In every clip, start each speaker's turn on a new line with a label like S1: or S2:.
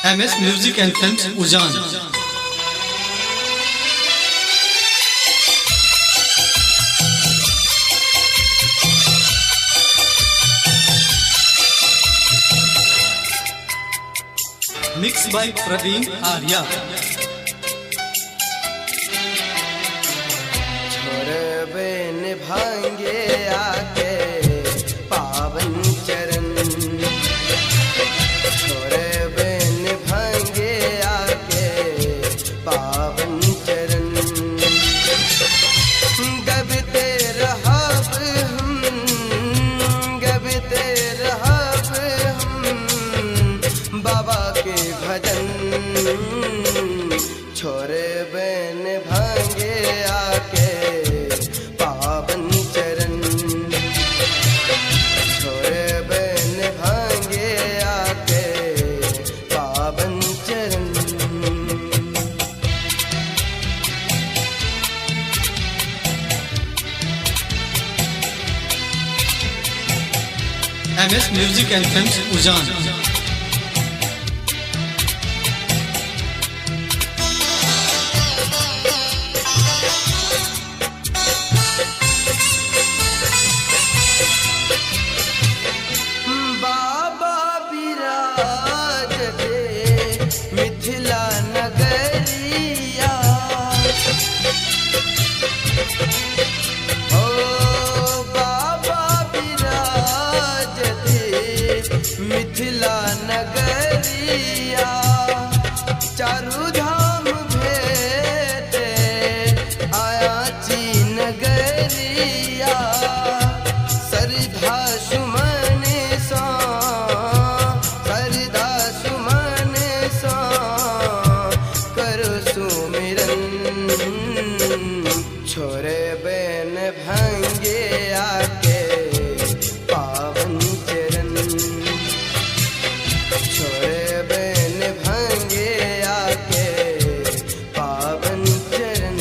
S1: MS Music and Films Ujjain. Mixed by Praveen Arya.
S2: छोड़बे निभाएंगे आके पावन चरण, छोड़बे निभाएंगे आके पावन चरण। गबते रहब हम, गबते रहब हम बाबा के भजन। छोड़बे निभाएंगे आके पावन चरण, छोड़बे निभाएंगे आके पावन चरण।
S1: MS Music and Films Ujjain.
S2: बाबा विराजते मिथिला नगरिया, ओ बाबा विराजते मिथिला नगरिया। चारु धाम भेटे आयाची नगरिया। सरधा सुमन सा, सरधा सुमन सा करो सुमिरन। छोरे बेन भांगे आके पावन चरण, छोरे बेन भांगे आके पावन चरण।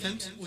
S1: Films